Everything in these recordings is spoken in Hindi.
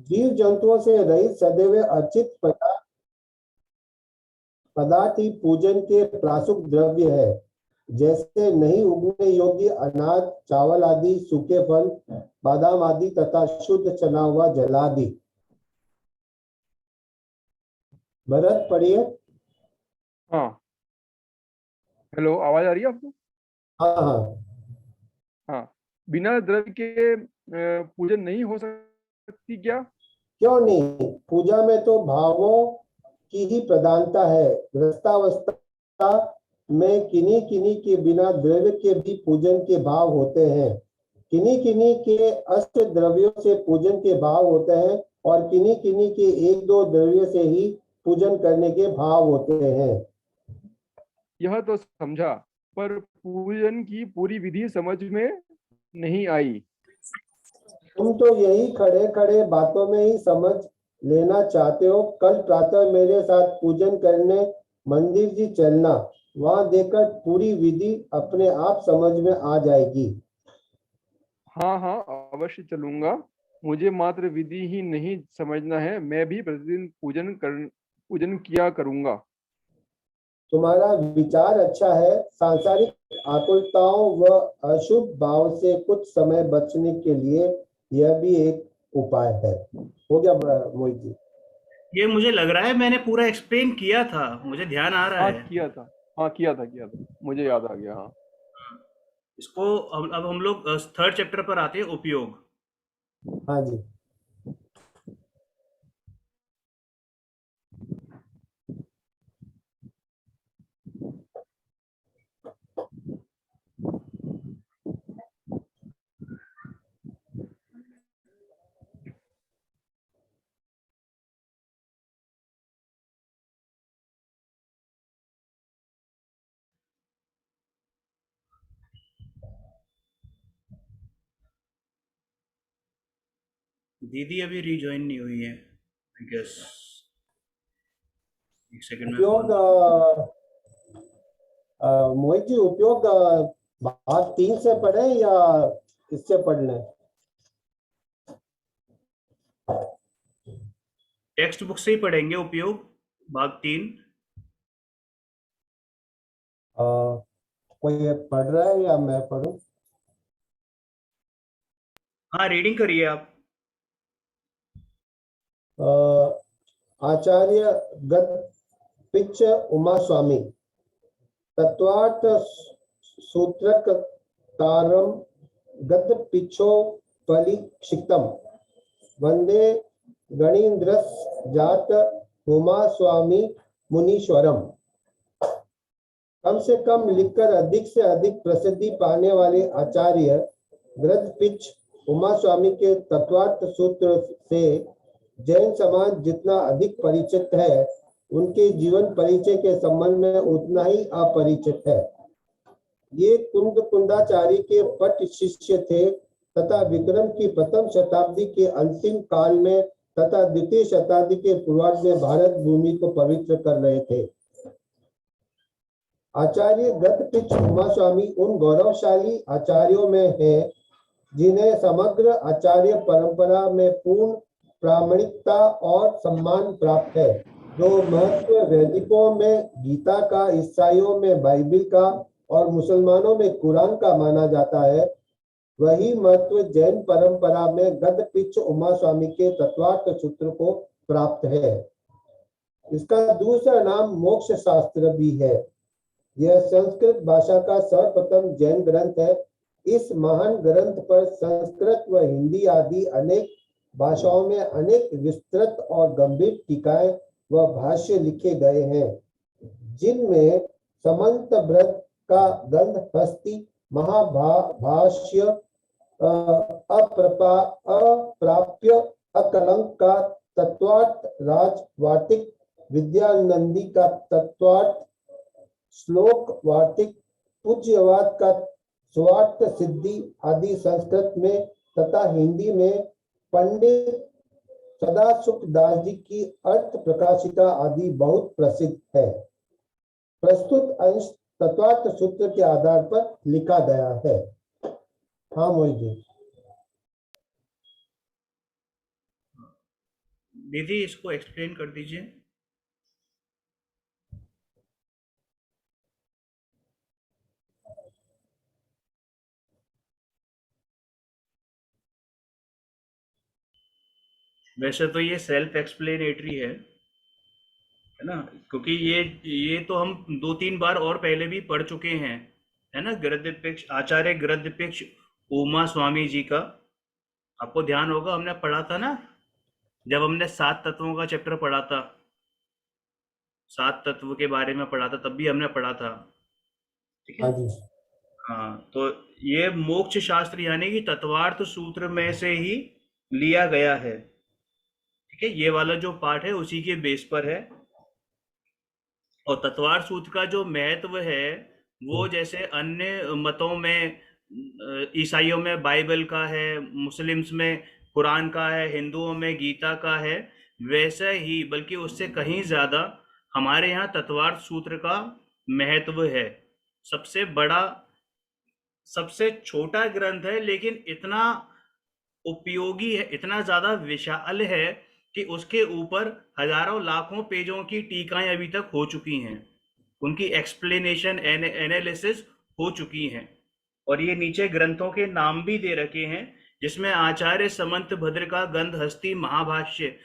जीव जंतुओं से रहित सदैव अर्चित पदार्थ ही पूजन के प्रासुक द्रव्य है। जैसे नहीं उगने योग्य अनाज, चावल आदि, सूखे फल, बादाम आदि तथा शुद्ध चना हुआ जलादि। भरत पढ़िए। हाँ, हेलो, आवाज आ रही है आपको? हाँ हाँ। हाँ, बिना द्रव्य के पूजन नहीं हो सकती क्या? क्यों नहीं, पूजा में तो भावों की ही प्रधानता है। गृहस्थावस्था में किन्हीं किन्हीं के बिना द्रव्य के भी पूजन के भाव होते हैं। किन्हीं किन्हीं के अष्ट द्रव्यों से पूजन के भाव होते हैं और किन्हीं किन्हीं के एक दो द्रव्य से ही पूजन करने के भाव होते हैं। यह तो समझा, पर पूजन की पूरी विधि समझ में नहीं आई। तुम तो यही खड़े खड़े बातों में ही समझ लेना चाहते हो। कल प्रातः मेरे साथ पूजन करने मंदिर जी चलना, वहां देखकर पूरी विधि अपने आप समझ में आ जाएगी। हाँ हाँ, अवश्य चलूंगा। मुझे मात्र विधि ही नहीं समझना है, मैं भी प्रतिदिन पूजन किया करूंगा। तुम्हारा विचार अच्छा है। सांसारिक आकुलताओं व अशुभ भाव से कुछ समय बचने के लिए यह भी एक उपाय है। हो गया मोहित जी? ये मुझे लग रहा है मैंने पूरा एक्सप्लेन किया था, मुझे ध्यान आ रहा हाँ, है। किया था। हाँ, किया था, मुझे याद आ गया। हाँ। इसको अब हम लोग थर्ड चैप्टर पर आते हैं, उपयोग। हाँ जी। दीदी अभी रिज्वाइन नहीं हुई है, आई गेस। एक सेकंड में उपयोग फोन। मोहित जी, उपयोग भाग 3 से पढ़े या इससे पढ़ लें? टेक्स्ट बुक से ही पढ़ेंगे उपयोग, भाग 3। कोई पढ़ रहा है या मैं पढ़ूं? हाँ, रीडिंग करिए आप। आचार्य गद पिच उमा स्वामी तत्वार्थ सूत्रक तारम गद पिछो पलिक्षितम वंदे गणीन्द्रस जात उमा स्वामी मुनीश्वरम। कम से कम लिखकर अधिक से अधिक प्रसिद्धि पाने वाले आचार्य गृहपिच उमा स्वामी के तत्वार्थ सूत्र से जैन समाज जितना अधिक परिचित है, उनके जीवन परिचय के संबंध में उतना ही अपरिचित है। ये कुंदाचारी के पट शिष्य थे तथा विक्रम की प्रथम शताब्दी के अंतिम काल में तथा द्वितीय शताब्दी के पूर्वार्ध में भारत भूमि को पवित्र कर रहे थे। आचार्य गतपिच उमा स्वामी उन गौरवशाली आचार्यों में है जिन्हें समग्र आचार्य परंपरा में पूर्ण प्रामाणिकता और सम्मान प्राप्त है। जो महत्व वैदिकों में गीता का, ईसाइयों में बाइबिल का और मुसलमानों में कुरान का माना जाता है, वही महत्व जैन परंपरा में गदपिच उमा स्वामी के तत्वार्थ सूत्र को प्राप्त है। इसका दूसरा नाम मोक्ष शास्त्र भी है। यह संस्कृत भाषा का सर्वप्रथम जैन ग्रंथ है। इस महान ग्रंथ पर संस्कृत व हिंदी आदि अनेक भाषाओं में अनेक विस्तृत और गंभीर टीकाएं व भाष्य लिखे गए हैं, जिनमें समंत व्रत का गंध हस्ती महाभाष्य, अप्राप्य अकलंक का तत्वार्थ, राजवाटिक विद्यानंदी का तत्वार्थ, श्लोक वार्तिक, पूज्यवाद का स्वार्थ सिद्धि आदि संस्कृत में तथा हिंदी में पंडित सदासुख दास जी की अर्थ प्रकाशिका आदि बहुत प्रसिद्ध है। प्रस्तुत अंश तत्वार्थ सूत्र के आधार पर लिखा गया है। हाँ मोहित जी। दीदी इसको एक्सप्लेन कर दीजिए। वैसे तो ये सेल्फ एक्सप्लेनेटरी है ना, क्योंकि ये तो हम 2-3 बार और पहले भी पढ़ चुके हैं, है ना। गृहदिपक्ष, आचार्य गृहदिपक्ष उमा स्वामी जी का आपको ध्यान होगा, हमने पढ़ा था ना, जब हमने 7 तत्वों का चैप्टर पढ़ा था, 7 तत्व के बारे में पढ़ा था, तब भी हमने पढ़ा था। ठीक है। हाँ जी। हाँ, तो ये मोक्ष शास्त्र यानी कि तत्वार्थ सूत्र में से ही लिया गया है। ठीक है, ये वाला जो पार्ट है उसी के बेस पर है। और तत्वार्थ सूत्र का जो महत्व है वो जैसे अन्य मतों में, ईसाइयों में बाइबल का है, मुस्लिम्स में कुरान का है, हिंदुओं में गीता का है, वैसे ही बल्कि उससे कहीं ज्यादा हमारे यहाँ तत्वार्थ सूत्र का महत्व है। सबसे बड़ा, सबसे छोटा ग्रंथ है, लेकिन इतना उपयोगी है, इतना ज्यादा विशाल है कि उसके ऊपर हजारों लाखों पेजों की टीकाएं अभी तक हो चुकी हैं, उनकी एक्सप्लेनेशन, एनालिसिस हो चुकी हैं। और ये नीचे ग्रंथों के नाम भी दे रखे हैं, जिसमें आचार्य समंत भद्र का गंधहस्ती महाभाष्य,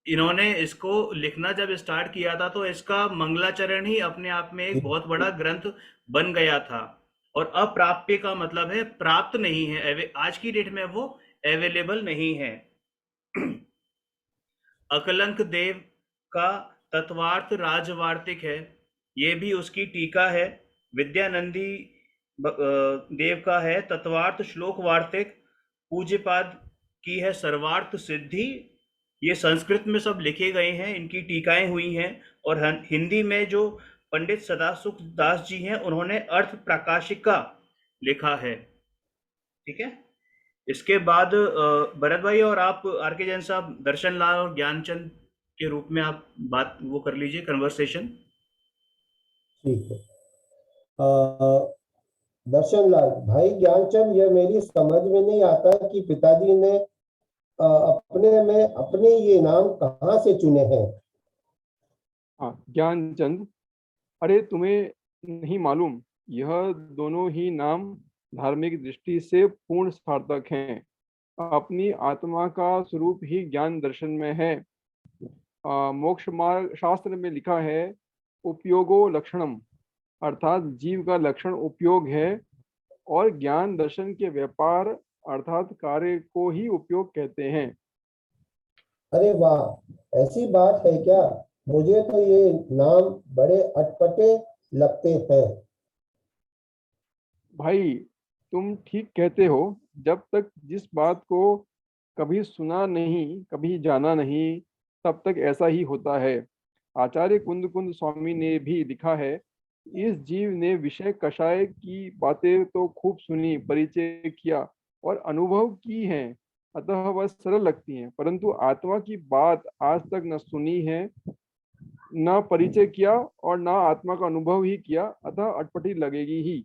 इन्होंने इसको लिखना जब स्टार्ट किया था तो इसका मंगलाचरण ही अपने आप में एक बहुत बड़ा ग्रंथ बन गया था। और अप्राप्य का मतलब है प्राप्त नहीं है, आज की डेट में वो अवेलेबल नहीं है। अकलंक देव का तत्वार्थ राजवार्तिक है, ये भी उसकी टीका है। विद्यानंदी देव का है तत्वार्थ श्लोक वार्तिक। पूज्यपाद की है सर्वार्थ सिद्धि। ये संस्कृत में सब लिखे गए हैं, इनकी टीकाएं हुई हैं। और हिंदी में जो पंडित सदासुख दास जी हैं, उन्होंने अर्थ प्रकाशिका लिखा है। ठीक है। इसके बाद भरत भाई और आप, आर के जैन साहब, दर्शन लाल और ज्ञानचंद के रूप में आप बात वो कर लीजिए, कन्वर्सेशन। ठीक है। दर्शन लाल भाई, ज्ञानचंद, ये मेरी समझ में नहीं आता कि पिताजी ने अपने में अपने ये नाम कहाँ से चुने हैं। हाँ ज्ञानचंद, अरे तुम्हें नहीं मालूम, यह दोनों ही नाम धार्मिक दृष्टि से पूर्ण सार्थक हैं। अपनी आत्मा का स्वरूप ही ज्ञान दर्शन में है। मोक्ष मार्ग शास्त्र में लिखा है, उपयोगो लक्षणम, अर्थात जीव का लक्षण उपयोग है, और ज्ञान दर्शन के व्यापार अर्थात कार्य को ही उपयोग कहते हैं। अरे वाह, ऐसी बात है क्या? मुझे तो ये नाम बड़े अटपटे लगते हैं। भाई तुम ठीक कहते हो, जब तक जिस बात को कभी सुना नहीं, कभी जाना नहीं, तब तक ऐसा ही होता है। आचार्य कुंद कुंद स्वामी ने भी लिखा है, इस जीव ने विषय कषाय की बातें तो खूब सुनी, परिचय किया और अनुभव की हैं, अतः वह सरल लगती हैं, परंतु आत्मा की बात आज तक न सुनी है, न परिचय किया और न आत्मा का अनुभव ही किया, अतः अटपटी लगेगी ही।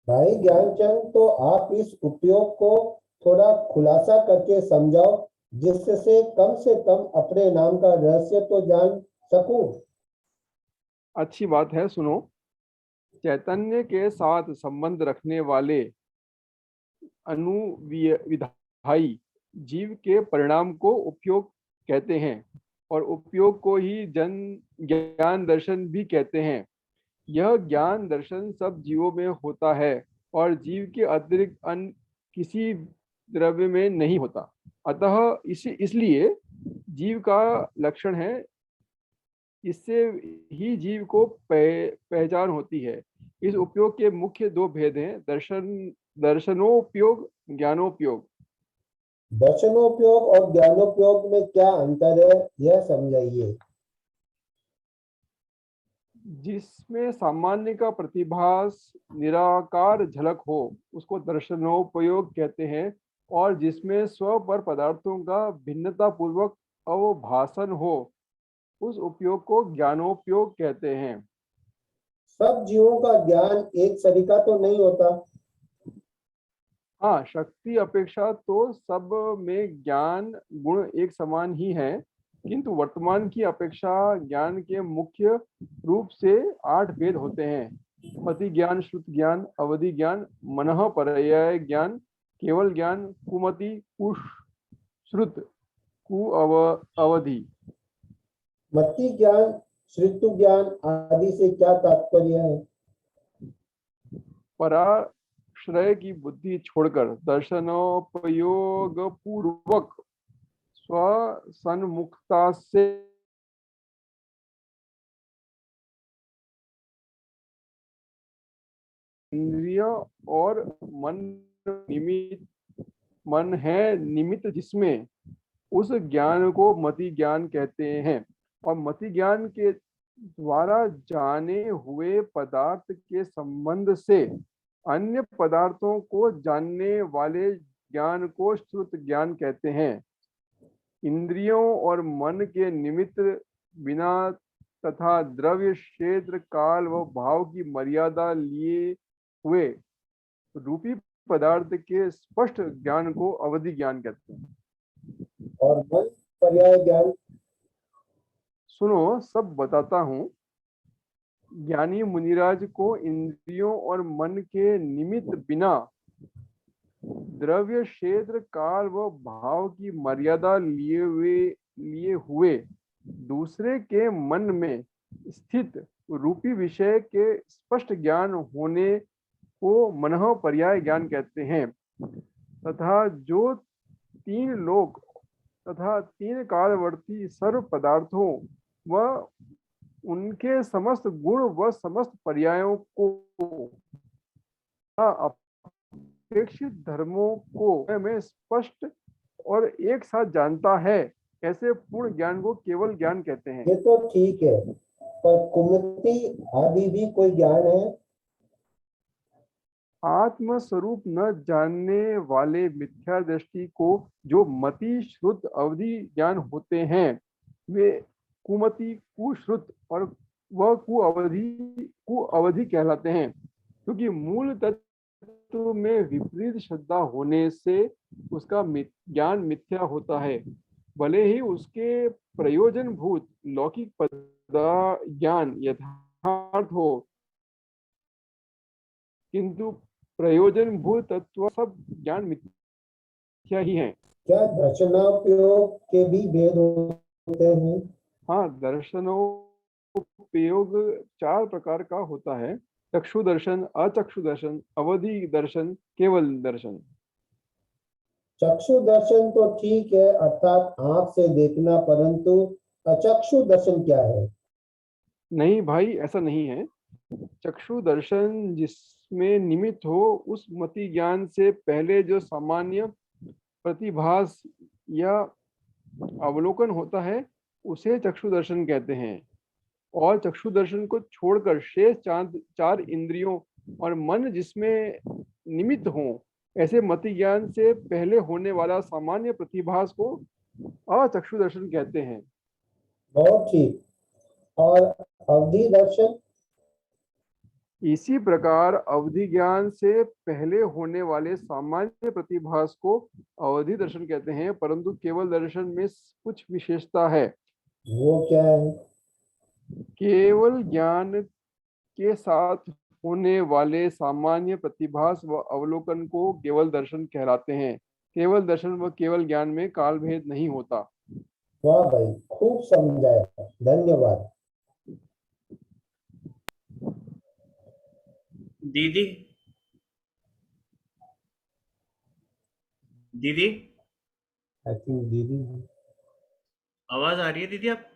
भाई ज्ञानचंद, तो आप इस उपयोग को थोड़ा खुलासा करके समझाओ, जिससे से कम अपने नाम का रहस्य तो जान सकूं। अच्छी बात है, सुनो। चैतन्य के साथ संबंध रखने वाले अनुविधायी जीव के परिणाम को उपयोग कहते हैं, और उपयोग को ही जन ज्ञान दर्शन भी कहते हैं। यह ज्ञान दर्शन सब जीवों में होता है और जीव के अतिरिक्त अन्य किसी द्रव्य में नहीं होता, अतः इसलिए जीव का लक्षण है, इससे ही जीव को पहचान होती है। इस उपयोग के मुख्य दो भेद हैं, दर्शनोपयोग, ज्ञानोपयोग। दर्शनोपयोग और ज्ञानोपयोग में क्या अंतर है, यह समझाइए। जिसमें सामान्य का प्रतिभास निराकार झलक हो उसको दर्शनोपयोग कहते हैं, और जिसमें स्व पर पदार्थों का भिन्नता पूर्वक अवभाषण हो उस उपयोग को ज्ञानोपयोग कहते हैं। सब जीवों का ज्ञान एक सरीका तो नहीं होता। हाँ, शक्ति अपेक्षा तो सब में ज्ञान गुण एक समान ही है, किंतु वर्तमान की अपेक्षा ज्ञान के मुख्य रूप से 8 भेद होते हैं। मति ज्ञान, श्रुत ज्ञान, अवधि ज्ञान, मनः पर्याय ज्ञान, केवल ज्ञान, कुमति, कुश्रुत, अवधि। मति ज्ञान, श्रुतु ज्ञान आदि से क्या तात्पर्य है? पराश्रय की बुद्धि छोड़कर दर्शनोपयोग पूर्वक स्व सन्मुखता से इंद्रिय और मन है निमित्त, जिसमें उस ज्ञान को मति ज्ञान कहते हैं। और मति ज्ञान के द्वारा जाने हुए पदार्थ के संबंध से अन्य पदार्थों को जानने वाले ज्ञान को श्रुत ज्ञान कहते हैं। इंद्रियों और मन के निमित्त बिना तथा द्रव्य, क्षेत्र, काल व भाव की मर्यादा लिए हुए रूपी पदार्थ के स्पष्ट ज्ञान को अवधि ज्ञान कहते हैं। और मन पर्याय ज्ञान? सुनो, सब बताता हूं। ज्ञानी मुनिराज को इंद्रियों और मन के निमित्त बिना द्रव्य, क्षेत्र, काल व भाव की मर्यादा लिए हुए दूसरे के मन में स्थित रूपी विषय के स्पष्ट ज्ञान होने को मनः पर्याय ज्ञान कहते हैं। तथा जो 3 लोक तथा 3 कालवर्ती सर्व पदार्थों व उनके समस्त गुण व समस्त पर्यायों को अपेक्षित धर्मों को में स्पष्ट और एक साथ जानता है, ऐसे पूर्ण ज्ञान को केवल ज्ञान कहते हैं। ये तो ठीक है, पर कुमति आदि भी कोई ज्ञान है? आत्म स्वरूप न जानने वाले मिथ्या दृष्टि को जो मति, श्रुत, अवधि ज्ञान होते हैं, वे कुमति, कुश्रुत और वह कुअवधि कहलाते हैं, क्योंकि मूल तत्व में विपरीत श्रद्धा होने से उसका ज्ञान मिथ्या होता है। भले ही उसके प्रयोजन भूत लौकिक ज्ञान यथार्थ हो, किंतु प्रयोजन भूत तत्व सब ज्ञान मिथ्या ही है। क्या दर्शनोपयोग के भी भेद होते हैं? हाँ, दर्शनोपयोग 4 प्रकार का होता है। चक्षु दर्शन, अचक्षु दर्शन, अवधि दर्शन, केवल दर्शन। चक्षु दर्शन तो ठीक है, अर्थात आंख से देखना, परंतु अचक्षु दर्शन क्या है? नहीं भाई, ऐसा नहीं है। चक्षु दर्शन जिसमें निमित्त हो उस मति ज्ञान से पहले जो सामान्य प्रतिभास या अवलोकन होता है उसे चक्षु दर्शन कहते हैं। और चक्षु दर्शन को छोड़कर शेष 4 इंद्रियों और मन जिसमें निमित्त हो, ऐसे मति ज्ञान से पहले होने वाला सामान्य प्रतिभास को अचक्षु दर्शन कहते हैं। बहुत ठीक। और अवधि दर्शन? इसी प्रकार अवधि ज्ञान से पहले होने वाले सामान्य प्रतिभास को अवधि दर्शन कहते हैं, परंतु केवल दर्शन में कुछ विशेषता है। वो क्या है? केवल ज्ञान के साथ होने वाले सामान्य प्रतिभास व अवलोकन को केवल दर्शन कहलाते हैं। केवल दर्शन व केवल ज्ञान में काल भेद नहीं होता। वाह भाई, खूब समझाया, धन्यवाद। दीदी दीदी आई थिंक दीदी आवाज आ रही है दीदी? आप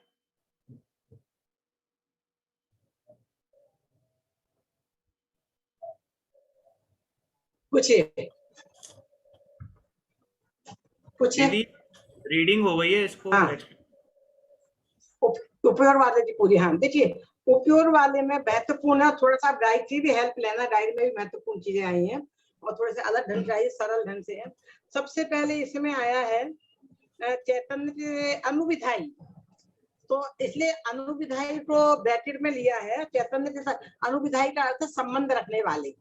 पूछिए दीदी, रीडिंग हो गई है, इसको हाँ। उपयोर वाले की पूरी। हाँ देखिए, उपयोर वाले में महत्वपूर्ण, थोड़ा सा गाइड की भी हेल्प लेना, गाइड में भी महत्वपूर्ण चीजें आई हैं और थोड़े से अलग ढंग से आई, सरल ढंग से है। सबसे पहले इसमें आया है चैतन्य के अनुविधायी, तो इसलिए अनुविधायी को ब्रैकेट में लिया है। चैतन्य के साथ अनुविधायी का अर्थ संबंध रखने वाले,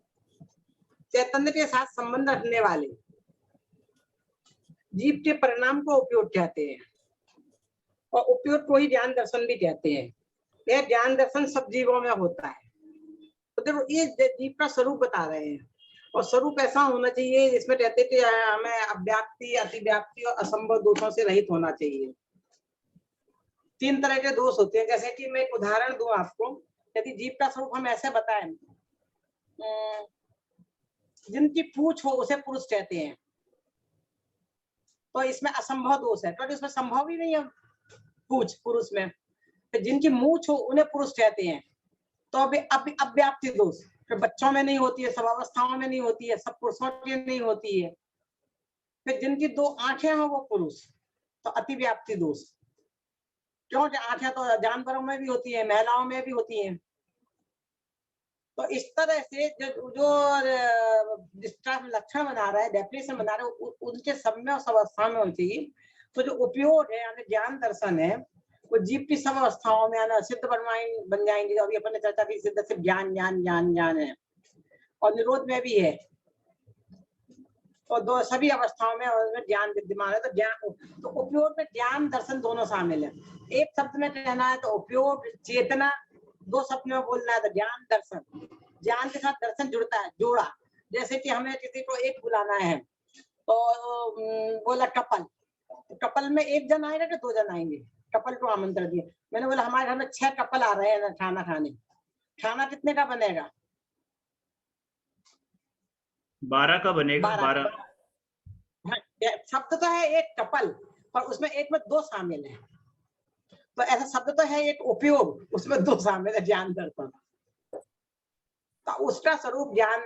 चैतन्य के साथ संबंध रखने वाले जीव के परिणाम को उपयोग कहते हैं, और उपयोग को ही ज्ञान दर्शन भी कहते हैं। यह ज्ञान दर्शन सब जीवों में होता है। तो देखो ये जीव का स्वरूप बता रहे हैं, और स्वरूप ऐसा होना चाहिए जिसमें कहते थे हमें अव्याप्ति, अतिव्याप्ति और असंभव दोषों से रहित होना चाहिए। 3 तरह के दोष होते हैं, जैसे कि मैं एक उदाहरण दूं आपको। यदि जीव का स्वरूप हम ऐसे बताएं, जिनकी पूछ हो उसे पुरुष कहते हैं, तो इसमें असंभव दोष है, क्योंकि इसमें संभव ही नहीं है पूछ पुरुष में। तो जिनकी मूछ हो उन्हें पुरुष कहते हैं, तो अभी अव्याप्ति दोष फिर बच्चों में नहीं होती है, सब अवस्थाओं में नहीं होती है, सब पुरुषों के नहीं होती है। फिर जिनकी 2 आंखें हो वो पुरुष, तो अतिव्याप्ति दोष। क्यों? आंखें तो जानवरों में भी होती है, महिलाओं में भी होती हैं। तो इस तरह से जो जिसका लक्षण बना रहा है, डेफिनेशन बना रहा है, उनके सब में और सब अवस्था में होनी चाहिए। तो जो उपयोग है यानी ज्ञान दर्शन है, वो जीव की सब अवस्थाओं में आना सिद्ध बन जाएंगे। अभी अपन ने चर्चा की सिद्ध सिर्फ ज्ञान ज्ञान ज्ञान ज्ञान है, और निरोध में भी है, और दो सभी अवस्थाओं में ज्ञान विद्यमान है। तो ज्ञान तो उपयोग में ज्ञान दर्शन दोनों शामिल है। एक शब्द में कहना है तो उपयोग चेतना, 2 शब्द में बोलना है तो ज्ञान दर्शन। ज्ञान के साथ दर्शन जुड़ता है, जोड़ा। जैसे कि हमें किसी को एक बुलाना है तो बोला कपल, तो कपल में 1 जन आएगा कि 2 जन आएंगे? कपल को आमंत्रण दिया, मैंने बोला हमारे घर में 6 कपल आ रहे हैं खाना खाने, खाना कितने का बनेगा? 12 का बनेगा। 12 शब्द तो है एक कपल, पर उसमें एक में 2 शामिल है। तो ऐसा शब्द तो है एक उपयोग, उसमें 2 शामिल है, ज्ञान दर्शन। तो उसका स्वरूप ज्ञान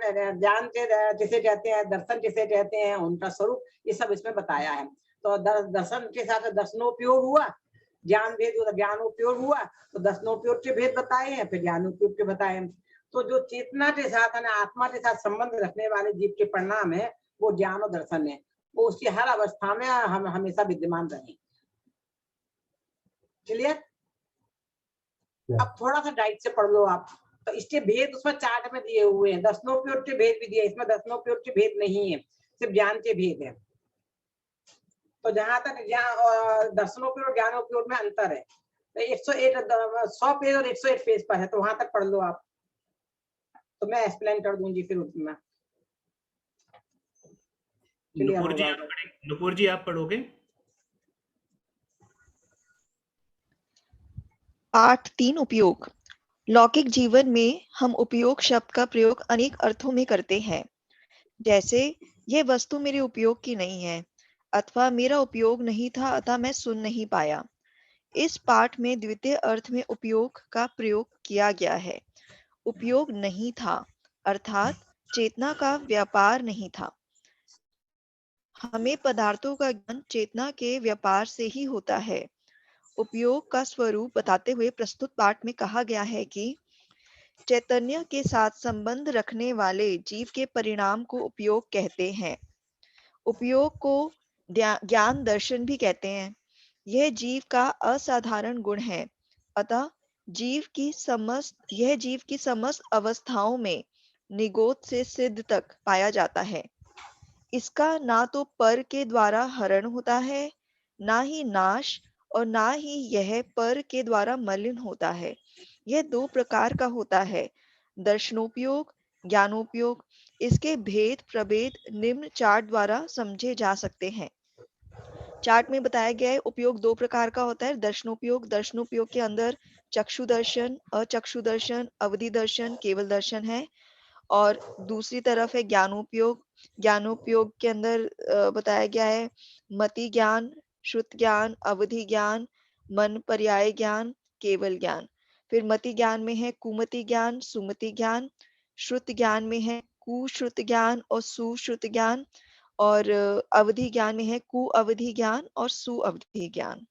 से जिसे कहते हैं, दर्शन जिसे कहते हैं, उनका स्वरूप ये सब इसमें बताया है। तो दर्शन के साथ दर्शनोपयोग हुआ, ज्ञान भेद हुआ, ज्ञानोपयोग हुआ, तो दर्शनोपयोग के भेद बताए हैं, फिर ज्ञानोपयोग के बताए हैं। तो जो चेतना के साथ आत्मा के साथ संबंध रखने वाले जीव के परिणाम है, वो ज्ञान और दर्शन है। वो उसकी हर अवस्था में हम हमेशा विद्यमान रहे। क्लियर? अब थोड़ा सा डाइट से पढ़ लो आप। तो इसके भेद उसमें चार्ट में दिए हुए हैं, दर्शनोपयोग के भेद भी दिए, इसमें दर्शनोपयोग के भेद नहीं है, सिर्फ ज्ञान के भेद है। तो जहां तक दर्शनोपयोग और ज्ञानोपयोग में अंतर है, तो 100 पेज और 101 पेज पर है, तो वहां तक पढ़ लो आप। तो मैं एक्सप्लेन कर दूंगी फिर उसमें। नुपुर जी आप पढ़ोगे? पाठ 3 उपयोग। लौकिक जीवन में हम उपयोग शब्द का प्रयोग अनेक अर्थों में करते हैं, जैसे यह वस्तु मेरे उपयोग की नहीं है, अथवा मेरा उपयोग नहीं था अतः मैं सुन नहीं पाया। इस पाठ में द्वितीय अर्थ में उपयोग का प्रयोग किया गया है। उपयोग नहीं था अर्थात चेतना का व्यापार नहीं था। हमें पदार्थों का ज्ञान चेतना के व्यापार से ही होता है। उपयोग का स्वरूप बताते हुए प्रस्तुत पाठ में कहा गया है कि चैतन्य के साथ संबंध रखने वाले जीव के परिणाम को उपयोग कहते हैं। उपयोग को ज्ञान दर्शन भी कहते हैं। यह जीव का असाधारण गुण है, अतः यह जीव की समस्त अवस्थाओं में निगोद से सिद्ध तक पाया जाता है। इसका ना तो पर के द्वारा हरण होता है, ना ही नाश, और ना ही यह पर के द्वारा मलिन होता है। यह 2 प्रकार का होता है, दर्शनोपयोग, ज्ञानोपयोग। इसके भेद प्रभेद निम्न चार्ट द्वारा समझे जा सकते हैं। चार्ट में बताया गया है उपयोग 2 प्रकार का होता है। दर्शनोपयोग, दर्शनोपयोग के अंदर चक्षु दर्शन, अचक्षु दर्शन, अवधि दर्शन, केवल दर्शन है। और दूसरी तरफ है ज्ञानोपयोग। ज्ञानोपयोग के अंदर बताया गया है मति ज्ञान, श्रुत ज्ञान, अवधि ज्ञान, मन पर्याय ज्ञान, केवल ज्ञान। फिर मति ज्ञान में है कुमति ज्ञान, सुमति ज्ञान। श्रुत ज्ञान में है कुश्रुत ज्ञान और सुश्रुत ज्ञान। और अवधि ज्ञान में है कुअवधि ज्ञान और सुअवधि ज्ञान।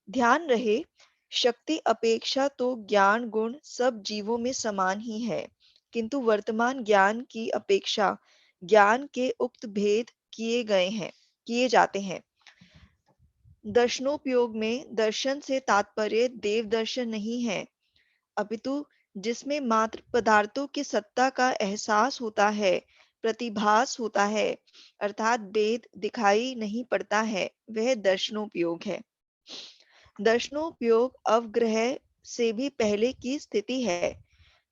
ध्यान रहे, शक्ति अपेक्षा तो ज्ञान गुण सब जीवों में समान ही है, किंतु वर्तमान ज्ञान की अपेक्षा ज्ञान के उक्त भेद किए जाते हैं। दर्शनोपयोग में दर्शन से तात्पर्य देव दर्शन नहीं है, अपितु जिसमें मात्र पदार्थों की सत्ता का एहसास होता है, प्रतिभास होता है, अर्थात भेद दिखाई नहीं पड़ता है, वह दर्शनोपयोग है। दर्शनोपयोग अवग्रह से भी पहले की स्थिति है।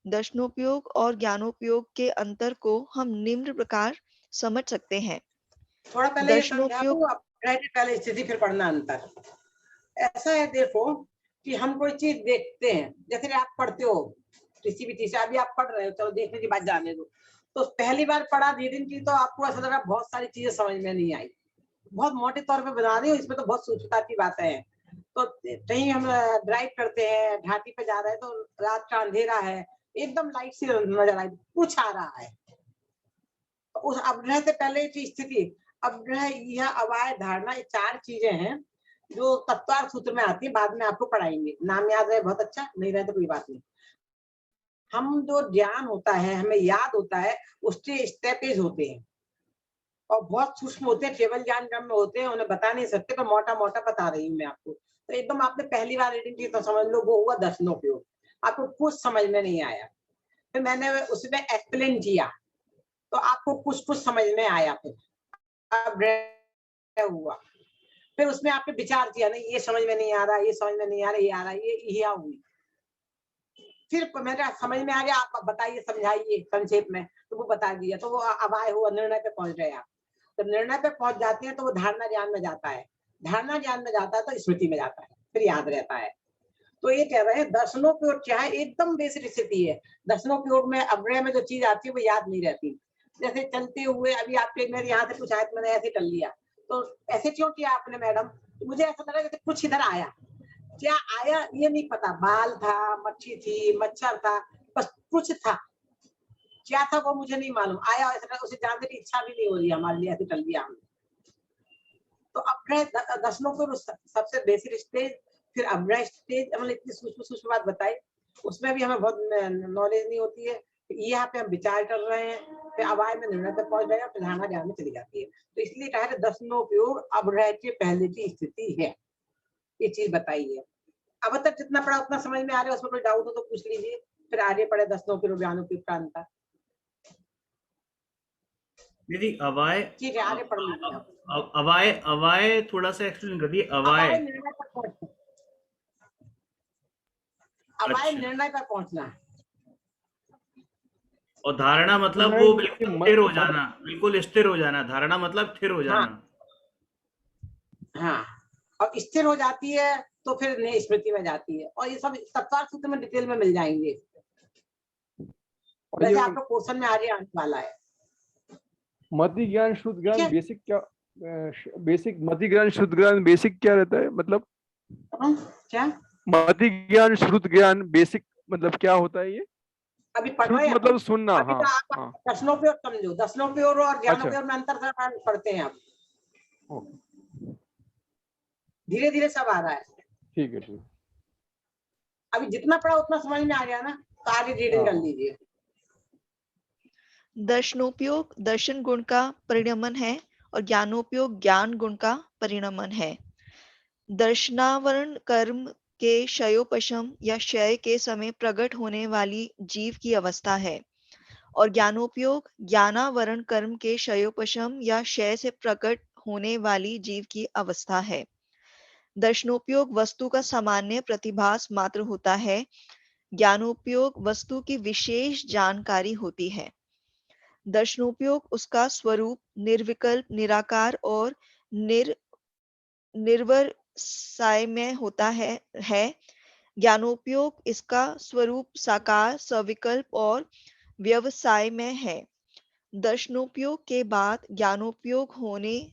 दर्शनोपयोग और ज्ञानोपयोग के अंतर को हम निम्न प्रकार समझ सकते हैं। थोड़ा पहले ये समझा दर्शनोपयोग दो, अब पहले स्थिति फिर पढ़ना अंतर। ऐसा है देखो कि हम कोई चीज देखते हैं, जैसे आप पढ़ते हो किसी भी चीज, अभी आप पढ़ रहे हो, चलो देखने की बात जाने दो, तो पहली बार पढ़ा धीरे की तो आपको ऐसा लगा बहुत सारी चीजें समझ में नहीं आई, बहुत मोटे तौर पे बना रही हो, इसमें तो बहुत सूक्ष्मता की बातें हैं। तो कहीं हम ड्राइव करते हैं, घाटी पे जा रहे हैं, तो रात का अंधेरा है, एकदम लाइट सी नजर आई, कुछ आ रहा है, तो उस अपग्रह से पहले की स्थिति, अपग्रह, यह अवाय, धारणा, ये 4 चीजें हैं जो तत्वार्थ सूत्र में आती है, बाद में आपको पढ़ाएंगे। नाम याद रहे बहुत अच्छा, नहीं रहे तो कोई बात नहीं। हम जो ज्ञान होता है, हमें याद होता है, उसके स्टेपेज होते हैं और बहुत सूक्ष्म होते हैं, केवल ज्ञान क्रम में होते हैं, उन्हें बता नहीं सकते, तो मोटा मोटा बता रही हूँ मैं आपको। तो एकदम आपने पहली बार रीडिंग की तो समझ लो वो हुआ दर्शनोपयोग, आपको कुछ समझ में नहीं आया, फिर मैंने उसमें एक्सप्लेन किया तो आपको कुछ कुछ समझ में आया, फिर अब हुआ, फिर उसमें आपने विचार किया, नहीं ये समझ में नहीं आ रहा, ये समझ में नहीं आ रहा, ये आ रहा, ये हुई, फिर मेरे समझ में आ गया, आप बताइए, समझाइए संक्षेप में, तो वो बता दिया, तो वो अब आए हुआ निर्णय पे पहुंच गए आप। तो निर्णय पे पहुंच जाते हैं तो वो धारणा ज्ञान में जाता है, धारणा ज्ञान में जाता है तो स्मृति में जाता है, फिर याद रहता है। तो ये कह रहे हैं दर्शनोपयोग क्या है, एकदम बेसिक स्थिति है। दर्शनोपयोग में अग्रह में जो चीज आती है वो याद नहीं रहती, जैसे चलते हुए अभी आपके मेरे यहाँ से कुछ आयत मैंने ऐसे कर लिया, तो ऐसे क्यों किया आपने मैडम, मुझे ऐसा लगा जैसे कुछ इधर आया, क्या आया ये नहीं पता, बाल था, मच्छी थी, मच्छर था, बस कुछ था, क्या था वो मुझे नहीं मालूम, आया ऐसा, उसे जानने की इच्छा भी नहीं हो रही हमारे लिए, ऐसे कर लिया हमने। तो अपग्रह दर्शनों सबसे बेसिक स्टेज, फिर अपग्रह स्टेज, मतलब इतनी सूक्ष्म बात बताई, उसमें भी हमें बहुत नॉलेज नहीं होती है, यहाँ पे हम विचार कर रहे हैं, फिर अवाय में निर्णय तक पहुंच गए, फिर धारणा ज्ञान में चली जाती है। तो इसलिए कहा है दर्शनोपयोग अपग्रह के पहले की स्थिति है, ये चीज बताई है। अब तक जितना पढ़ा उतना समझ में आ रहा है, उसमें कोई डाउट हो तो पूछ लीजिए, फिर आगे पढ़े दर्शनोपयोग ज्ञानोपयोग का अंतर। दीदी अवाय, ठीक है, आगे पढ़ लीजिए आप। अवाय, अवाय थोड़ा सा एक्सप्लेन कर दिए। अवाय अवाय निर्णय पर पहुंचना, अवाय अच्छा, निर्णय पर पहुंचना है। और धारणा मतलब वो बिल्कुल स्थिर हो जाना, बिल्कुल स्थिर हो जाना, धारणा मतलब स्थिर हो हाँ जाना। हाँ, और स्थिर हो जाती है तो फिर नई स्मृति में जाती है, और ये सब तत्वार्थ सूत्र में डिटेल में मिल जाएंगे, और वैसे ये आपको क्वेश्चन में आगे आने वाला है। मति ज्ञान शुद्ध ठीक ज्ञान है, बेसिक क्या, बेसिक मति ज्ञान शुद्ध ज्ञान बेसिक क्या रहता है, मतलब क्या मति ज्ञान शुद्ध ज्ञान बेसिक मतलब क्या होता है ये? अभी पढ़ श्रुत रहे हैं मतलब हम, सुनना, अभी हाँ तो आप हाँ, दर्शनोपयोग समझो, दर्शनोपयोग और अच्छा, ज्ञानोपयोग में अंतर पढ़ते हैं आप, ओके, धीरे धीरे सब आ रहा है। ठीक है, ठीक, अभी जितना पढ़ा उतना समझ में आ गया ना, तो आगे रीडिंग कर हाँ, लीजिए। दर्शनोपयोग दर्शन गुण का परिणमन है और ज्ञानोपयोग ज्ञान गुण का परिणमन है। दर्शनावरण कर्म के क्षयोपशम या क्षय के समय प्रकट होने वाली जीव की अवस्था है और ज्ञानोपयोग ज्ञानावरण कर्म के क्षयोपशम या क्षय से प्रकट होने वाली जीव की अवस्था है। दर्शनोपयोग वस्तु का सामान्य प्रतिभास मात्र होता है, ज्ञानोपयोग वस्तु की विशेष जानकारी होती है। दर्शनोपयोग उसका स्वरूप निर्विकल्प, निराकार और निर्वर सायमय होता है। ज्ञानोपयोग इसका स्वरूप साकार, सविकल्प और व्यवसायमय है। दर्शनोपयोग के बाद ज्ञानोपयोग होने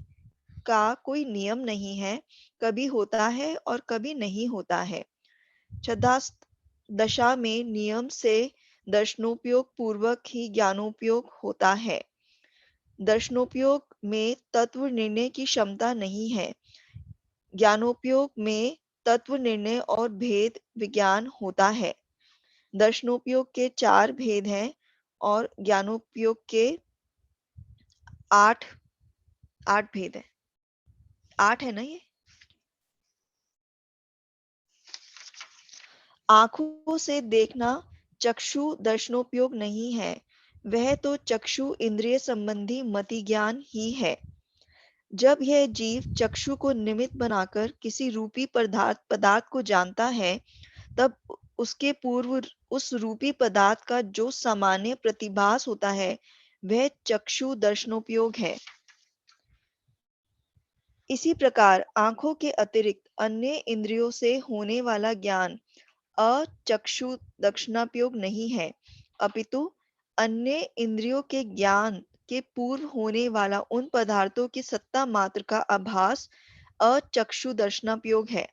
का कोई नियम नहीं है, कभी होता है और कभी नहीं होता है। छदास्त दशा में नियम से दर्शनोपयोग पूर्वक ही ज्ञानोपयोग होता है। दर्शनोपयोग में तत्व निर्णय की क्षमता नहीं है। ज्ञानोपयोग में तत्व निर्णय और भेद विज्ञान होता है। दर्शनोपयोग के 4 भेद हैं और ज्ञानोपयोग के 8 भेद हैं। 8 है ना ये? आंखों से देखना चक्षु दर्शनोपयोग नहीं है, वह तो चक्षु इंद्रिय संबंधी मति ज्ञान ही है। जब यह जीव चक्षु को निमित्त बनाकर किसी रूपी पदार्थ को जानता है, तब उसके पूर्व उस रूपी पदार्थ का जो सामान्य प्रतिभास होता है, वह चक्षु दर्शनोपयोग है। इसी प्रकार आंखों के अतिरिक्त अन्य इंद्रियों से होने वाला ज्ञान अचक्षु दर्शनापयोग नहीं है, अपितु अन्य इंद्रियों के ज्ञान के पूर्व होने वाला उन पदार्थों की सत्ता मात्र का आभास अचक्षु दर्शनापयोग है।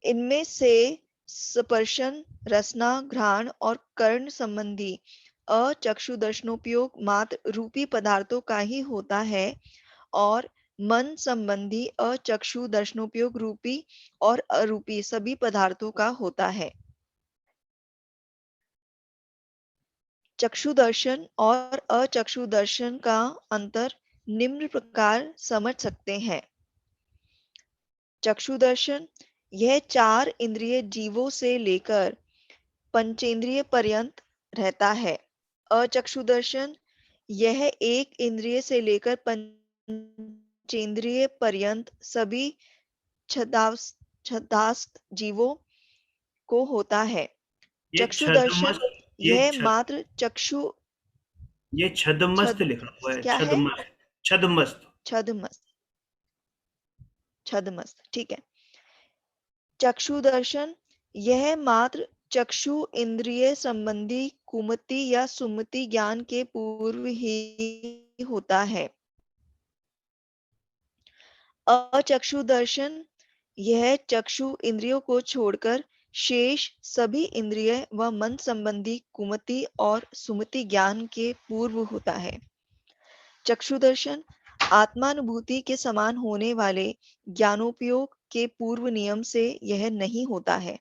इनमें से स्पर्शन, रसना, घ्राण और कर्ण संबंधी अचक्षु दर्शनोपयोग मात्र रूपी पदार्थों का ही होता है और मन संबंधी अचक्षु दर्शनोपयोग रूपी और अरूपी सभी पदार्थों का होता है। चक्षु दर्शन और अचक्षु दर्शन का अंतर निम्न प्रकार समझ सकते हैं। चक्षु दर्शन यह 4 इंद्रिय जीवों से लेकर पंचेंद्रिय पर्यंत रहता है। अचक्षु दर्शन यह 1 इंद्रिय से लेकर पंचेंद्रिय पर्यंत सभी छदास्थ जीवों को होता है। ये चक्षु दर्शन छदमस्त यह मात्र चक्षु ये छदमस्त छद लिखा हुआ है, क्या है? छदमस्त। छदमस्त, ठीक है। चक्षु दर्शन यह मात्र चक्षु इंद्रिय संबंधी कुमति या सुमति ज्ञान के पूर्व ही होता है। अचक्षु दर्शन यह चक्षु इंद्रियों को छोड़कर शेष सभी इंद्रिय व मन संबंधी कुमति और सुमति ज्ञान के पूर्व होता है। चक्षु दर्शन आत्मानुभूति के समान होने वाले ज्ञानोपयोग के पूर्व नियम से यह नहीं होता है।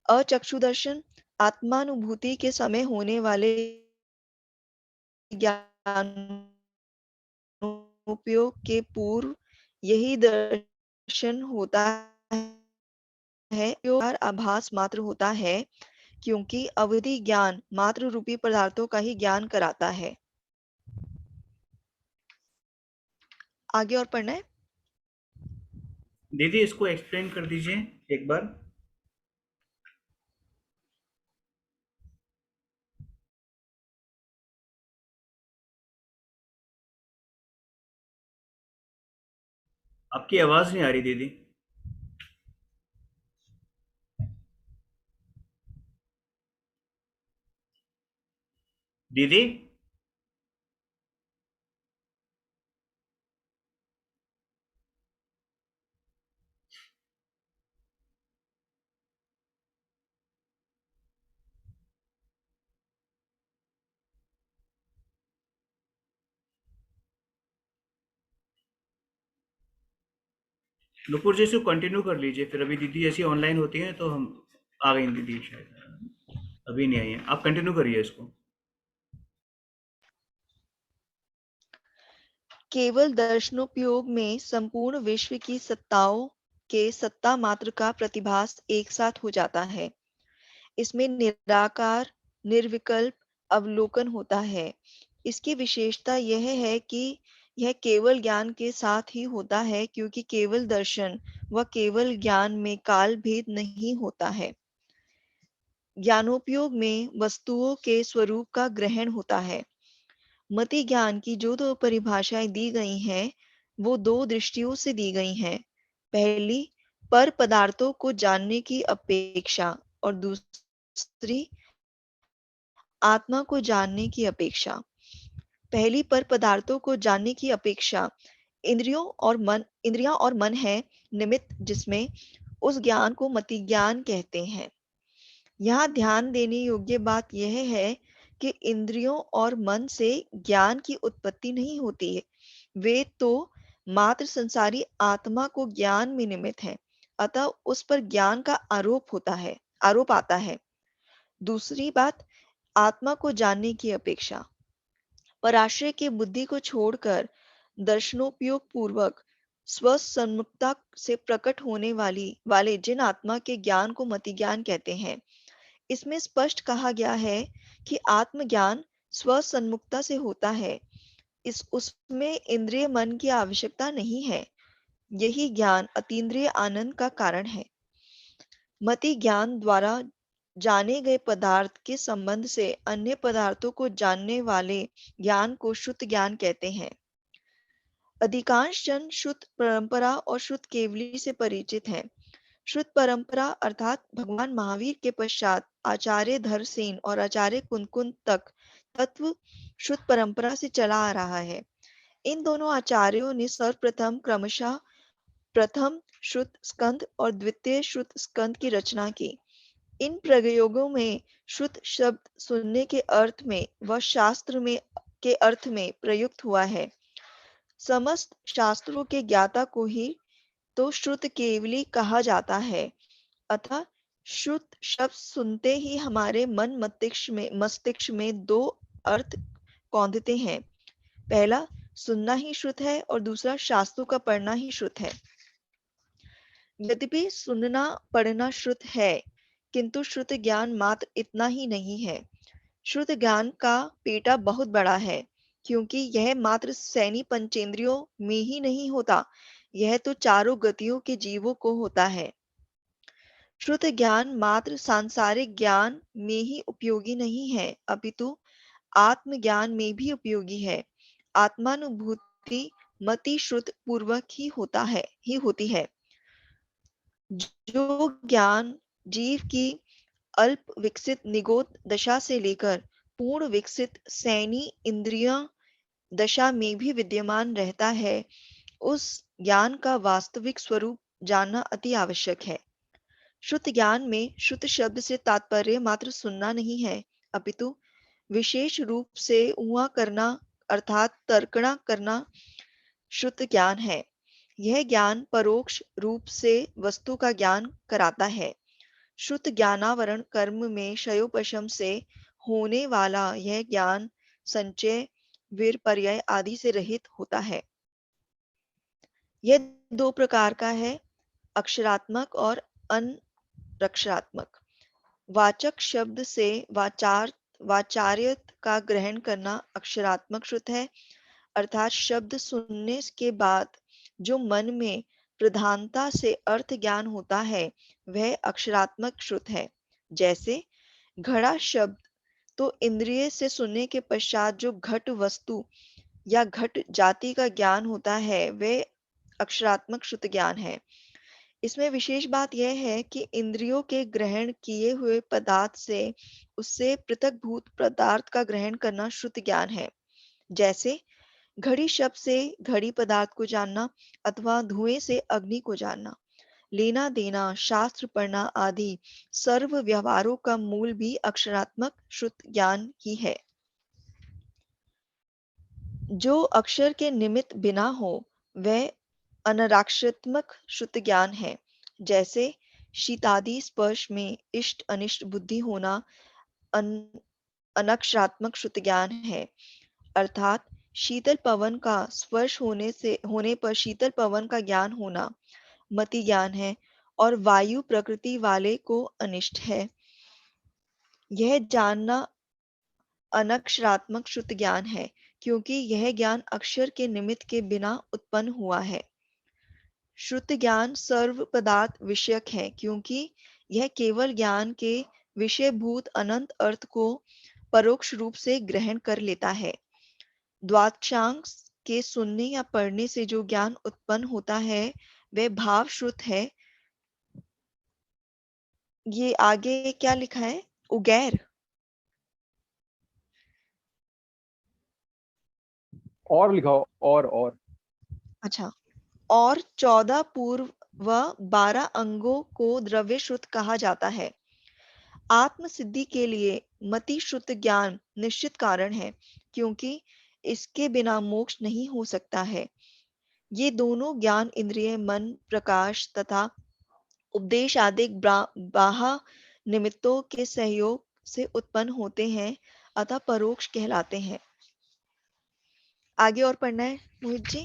अचक्षु दर्शन आत्मानुभूति के समय होने वाले ज्ञानोपयोग के पूर्व यही दर्शन होता है, जो आभास मात्र होता है, क्योंकि अवधि ज्ञान मात्र रूपी पदार्थों का ही ज्ञान कराता है। आगे और पढ़ना है। दीदी इसको एक्सप्लेन कर दीजिए एक बार। आपकी आवाज नहीं आ रही दीदी। दीदी नुपुर जी इसको कंटिन्यू कर लीजिए, फिर अभी दीदी ऐसी ऑनलाइन होती हैं तो हम आ गई दीदी, शायद अभी नहीं आई है। आप कंटिन्यू करिए इसको। केवल दर्शनोपयोग में संपूर्ण विश्व की सत्ताओं के सत्ता मात्र का प्रतिभास एक साथ हो जाता है। इसमें निराकार निर्विकल्प अवलोकन होता है। इसकी विशेषता यह है कि यह केवल ज्ञान के साथ ही होता है, क्योंकि केवल दर्शन व केवल ज्ञान में काल भेद नहीं होता है। ज्ञानोपयोग में वस्तुओं के स्वरूप का ग्रहण होता है। मति ज्ञान की जो 2 परिभाषाएं दी गई हैं, वो 2 दृष्टियों से दी गई हैं। पहली पर पदार्थों को जानने की अपेक्षा और दूसरी आत्मा को जानने की अपेक्षा। पहली पर पदार्थों को जानने की अपेक्षा इंद्रियां और मन है निमित्त, जिसमें उस ज्ञान को मति ज्ञान कहते हैं। यहाँ ध्यान देने योग्य बात यह है कि इंद्रियों और मन से ज्ञान की उत्पत्ति नहीं होती है, वे तो मात्र संसारी आत्मा को ज्ञान में निमित्त हैं, अतः उस पर ज्ञान का आरोप आता है। दूसरी बात, आत्मा को जानने की अपेक्षा। पराश्रय के बुद्धि को छोड़कर दर्शनोपयोग पूर्वक स्वसन्मुखता से प्रकट होने वाले जिन आत्मा के ज्ञान को मति ज्ञान कहते हैं, इसमें स्पष्ट कहा गया है कि आत्मज्ञान स्वसन्मुखता से होता है। उसमें इंद्रिय मन की आवश्यकता नहीं है। यही ज्ञान अतीन्द्रिय आनंद का कारण है। मति ज्ञान द्वारा जाने गए पदार्थ के संबंध से अन्य पदार्थों को जानने वाले ज्ञान को शुद्ध ज्ञान कहते हैं। अधिकांश जन शुद्ध परंपरा और शुद्ध केवली से परिचित हैं। शुद्ध परंपरा अर्थात भगवान महावीर के पश्चात आचार्य धरसेन और आचार्य कुंदकुंद तक तत्व शुद्ध परंपरा से चला आ रहा है। इन दोनों आचार्यों ने सर्वप्रथम क्रमशः प्रथम शुद्ध स्कंद और द्वितीय शुद्ध स्कंद की रचना की। इन प्रयोगों में शुद्ध शब्द सुनने के अर्थ में व शास्त्र में के अर्थ में प्रयुक्त हुआ है। समस्त शास्त्रों के ज्ञाता को ही तो शुद्ध केवली कहा जाता है। अतः शुद्ध शब्द सुनते ही हमारे मन मस्तिष्क में दो अर्थ कौंधते हैं। पहला सुनना ही शुद्ध है और दूसरा शास्त्रों का पढ़ना ही शुद्ध है। यद्यपि सुनना पढ़ना शुद्ध है, किंतु शुद्ध ज्ञान मात्र इतना ही नहीं है। शुद्ध ज्ञान का पेटा बहुत बड़ा है, क्योंकि यह मात्र सैनी पंचेंद्रियों में ही नहीं होता, यह तो चारों गतियों के जीवों को होता है। शुद्ध ज्ञान मात्र सांसारिक ज्ञान में ही उपयोगी नहीं है, अपितु आत्मज्ञान में भी उपयोगी है। आत्मानुभूति मति शुद्ध पूर्वक ही होती है। जो ज्ञान जीव की अल्प विकसित निगोद दशा से लेकर पूर्ण विकसित सैनी इंद्रिय दशा में भी विद्यमान रहता है, उस ज्ञान का वास्तविक स्वरूप जानना अति आवश्यक है। शुद्ध ज्ञान में शुद्ध शब्द से तात्पर्य मात्र सुनना नहीं है, अपितु विशेष रूप से ऊहा करना अर्थात तर्कणा करना शुद्ध ज्ञान है। यह ज्ञान परोक्ष रूप से वस्तु का ज्ञान कराता है। शुद्ध ज्ञानावरण कर्म में क्षयोपशम से होने वाला यह ज्ञान संचय विपर्यय आदि से रहित होता है। यह दो प्रकार का है, अक्षरात्मक और अनक्षरात्मक। वाचक शब्द से वाचार्य का ग्रहण करना अक्षरात्मक शुद्ध है, अर्थात शब्द सुनने के बाद जो मन में प्रधानता से अर्थ ज्ञान होता है, वह अक्षरात्मक शुद्ध है। जैसे घड़ा शब्द तो इंद्रिय से सुनने के पश्चात जो घट वस्तु या घट जाति का ज्ञान होता है, वह अक्षरात्मक शुद्ध ज्ञान है। इसमें विशेष बात यह है कि इंद्रियों के ग्रहण किए हुए पदार्थ से उससे पृथकभूत पदार्थ का ग्रहण करना शुद्ध ज्ञान है। जैसे घड़ी शब्द से घड़ी पदार्थ को जानना अथवा धुएं से अग्नि को जानना। लेना देना, शास्त्र पढ़ना आदि सर्व व्यवहारों का मूल भी अक्षरात्मक शुद्ध ज्ञान ही है। जो अक्षर के निमित्त बिना हो वह अनक्षरात्मक शुद्ध ज्ञान है। जैसे शीतादि स्पर्श में इष्ट अनिष्ट बुद्धि होना अनक्षरात्मक शुद्ध ज्ञान है, अर्थात शीतल पवन का स्पर्श होने पर शीतल पवन का ज्ञान होना मति ज्ञान है और वायु प्रकृति वाले को अनिष्ट है। यह जानना अनक्षरात्मक शुद्ध ज्ञान है, क्योंकि यह ज्ञान अक्षर के निमित्त के बिना उत्पन्न हुआ है। शुद्ध ज्ञान सर्व पदार्थ विषयक है, क्योंकि यह केवल ज्ञान के विषयभूत अनंत अर्थ को परोक्ष रूप से ग्रहण कर लेता है। द्वादशांग के सुनने या पढ़ने से जो ज्ञान उत्पन्न होता है वह भाव शुद्ध है। ये आगे क्या लिखा है? उगैर और लिखाओ और अच्छा। और 14 पूर्व व 12 अंगों को द्रव्य शुद्ध कहा जाता है। आत्म सिद्धि के लिए मति शुद्ध ज्ञान निश्चित कारण है, क्योंकि इसके बिना मोक्ष नहीं हो सकता है। ये दोनों ज्ञान इंद्रिय मन प्रकाश तथा उपदेश आदि बाह्य निमित्तों के सहयोग से उत्पन्न होते हैं, अतः परोक्ष कहलाते हैं। आगे और पढ़ना है मोहित जी?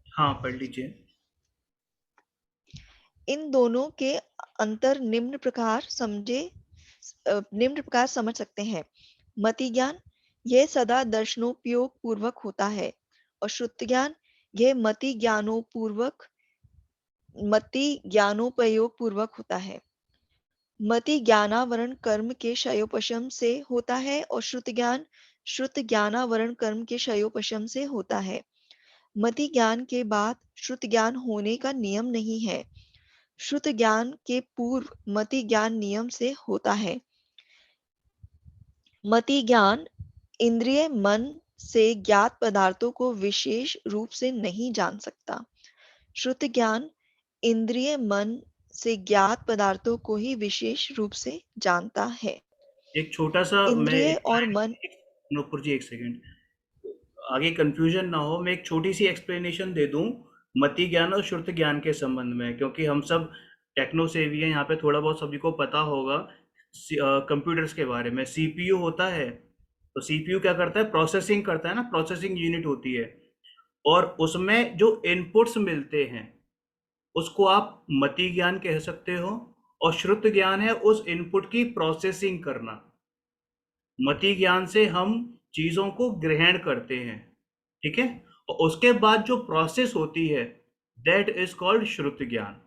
हाँ, पढ़ लीजिए। इन दोनों के अंतर निम्न प्रकार निम्न प्रकार समझ सकते हैं। मति ज्ञान यह सदा दर्शनोपयोग पूर्वक होता है, और श्रुत ज्ञान यह मति ज्ञानोपयोग पूर्वक होता है। मति ज्ञानावरण कर्म के क्षयोपशम से होता है, और श्रुत ज्ञानावरण कर्म के क्षयोपशम से होता है। मति ज्ञान के बाद श्रुत ज्ञान होने का नियम नहीं है। श्रुत ज्ञान के पूर्व मति ज्ञान नियम से होता है। मति ज्ञान इंद्रिय मन से ज्ञात पदार्थों को विशेष रूप से नहीं जान सकता। श्रुत ज्ञान इंद्रिय मन से ज्ञात पदार्थों को ही विशेष रूप से जानता है। एक छोटा सा इंद्रिय और मन, नूपुर जी एक सेकंड, आगे कंफ्यूजन ना हो, मैं एक छोटी सी एक्सप्लेनेशन दे दूं मति ज्ञान और श्रुत ज्ञान के संबंध में, क्योंकि हम सब टेक्नो सेवी हैं यहाँ पे, थोड़ा बहुत सभी को पता होगा कंप्यूटर्स के बारे में। सीपीयू होता है, तो सीपीयू क्या करता है, प्रोसेसिंग करता है ना, प्रोसेसिंग यूनिट होती है, और उसमें जो इनपुट्स मिलते हैं उसको आप मति ज्ञान कह सकते हो, और श्रुत ज्ञान है उस इनपुट की प्रोसेसिंग करना। मति ज्ञान से हम चीजों को ग्रहण करते हैं, ठीक है, और उसके बाद जो प्रोसेस होती है दैट इज कॉल्ड श्रुत ज्ञान।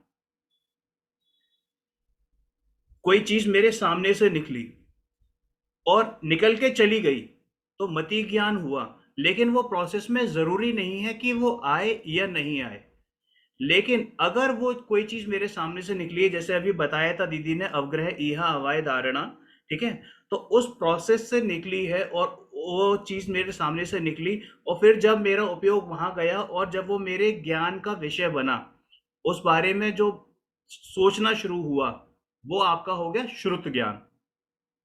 कोई चीज मेरे सामने से निकली और निकल के चली गई तो मति ज्ञान हुआ, लेकिन वो प्रोसेस में जरूरी नहीं है कि वो आए या नहीं आए। लेकिन अगर वो कोई चीज मेरे सामने से निकली है, जैसे अभी बताया था दीदी ने, अवग्रह इहा हवाए धारणा, ठीक है, तो उस प्रोसेस से निकली है और वो चीज मेरे सामने से निकली, और फिर जब मेरा उपयोग वहां गया और जब वो मेरे ज्ञान का विषय बना, उस बारे में जो सोचना शुरू हुआ, वो आपका हो गया श्रुत ज्ञान।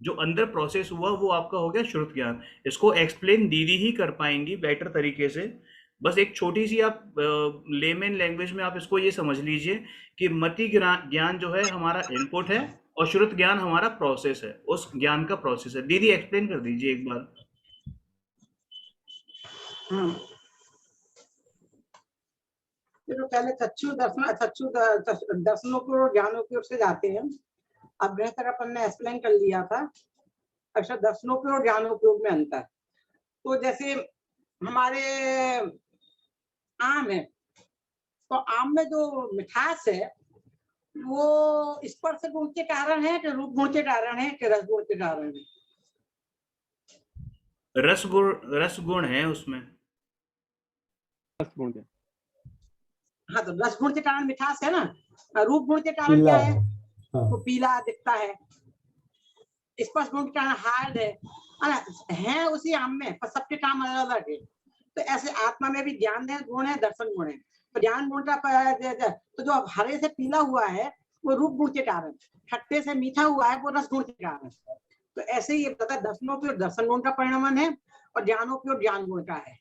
जो अंदर प्रोसेस हुआ वो आपका हो गया श्रुत ज्ञान। इसको एक्सप्लेन दीदी ही कर पाएंगी बेटर तरीके से। बस एक छोटी सी आप लेमन लैंग्वेज में आप इसको ये समझ लीजिए कि मति ज्ञान जो है हमारा इनपुट है और श्रुत ज्ञान हमारा प्रोसेस है, उस ज्ञान का प्रोसेस है। दीदी एक्सप्लेन कर दीजिए एक बार। तो पहले चक्षु दर्शनों की ओर ज्ञानों की ओर से जाते हैं। अब बेहतर अपन ने एक्सप्लेन कर लिया था। अच्छा, दर्शनों के और ज्ञानोपयोग में अंतर। तो जैसे हमारे आम है, तो आम में जो मिठास है वो स्पर्श गुण के कारण है कि रूप गुण के कारण है कि रस गुण के कारण है? रस गुण है उसमें। रस गुण है। हाँ, तो रस गुण के कारण मिठास है ना। रूप गुण के कारण क्या है? हाँ। तो पीला दिखता है। स्पर्श गुण के कारण हार्ड है उसी आम में, पर सबके काम अलग अलग है। तो ऐसे आत्मा में भी ज्ञान गुण है, दर्शन गुण है। तो ज्ञान गुण का तो जो हरे से पीला हुआ है वो रूप गुण के कारण, खट्टे से मीठा हुआ है वो रस गुण के कारण। तो ऐसे ही ये पता है, दर्शनों की ओर दर्शन गुण का परिणाम है और ज्ञानों की ओर ज्ञान गुण का है।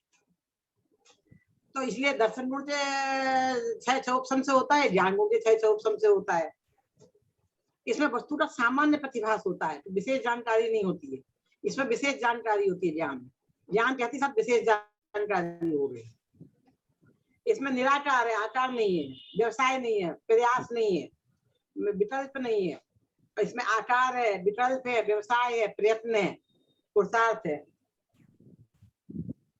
तो इसलिए दर्शन गुण के 6 उपशम से होता है, ज्ञान गुण के 6 उपशम से होता है। इसमें वस्तु का सामान्य प्रतिभास होता है, तो विशेष जानकारी नहीं होती है। इसमें विशेष जानकारी होती है ज्ञान कहती सब विशेष जानकारी हो गई। इसमें निराकार है, आकार नहीं है, व्यवसाय नहीं है, प्रयास नहीं है, विकल्प नहीं है। इसमें आकार है, विकल्प है, व्यवसाय है, प्रयत्न है, पुरुषार्थ है।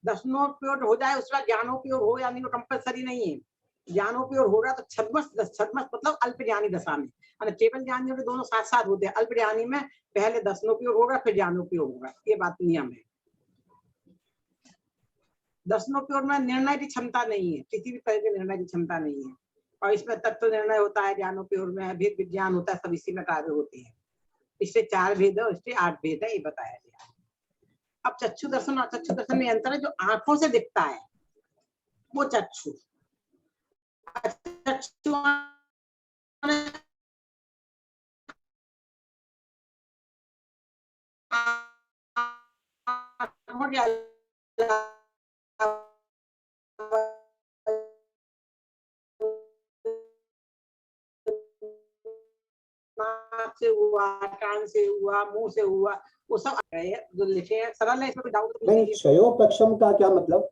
दर्शनों की ओर हो जाए उसका ज्ञानों की ओर हो या नहीं, वो कंपल्सरी नहीं है। ज्ञानों की ओर होगा तो छद्मस मतलब अल्प ज्ञानी दशा में, केवल ज्ञानी दोनों साथ साथ होते हैं। अल्प ज्ञानी में पहले दर्शनों की ओर होगा फिर ज्ञानों की ओर होगा, ये बात नियम है। दर्शनों की ओर में निर्णय की क्षमता नहीं है, किसी भी तरह के निर्णय की क्षमता नहीं है। और इसमें तत्व निर्णय होता है, ज्ञानों की ओर में भेद विज्ञान होता है, सब इसी में कार्य होते हैं। इससे 4 भेद है, इससे 8 भेद है, ये बताया गया। अब चक्षु दर्शन और चक्षु दर्शन में अंतर है। जो आंखों से दिखता है वो चक्षु, से हुआ, कान से हुआ, मुंह से हुआ, वो सब जो लिखे हैं सरल है, इसमें कोई डाउट नहीं। क्षयोपशम का क्या मतलब?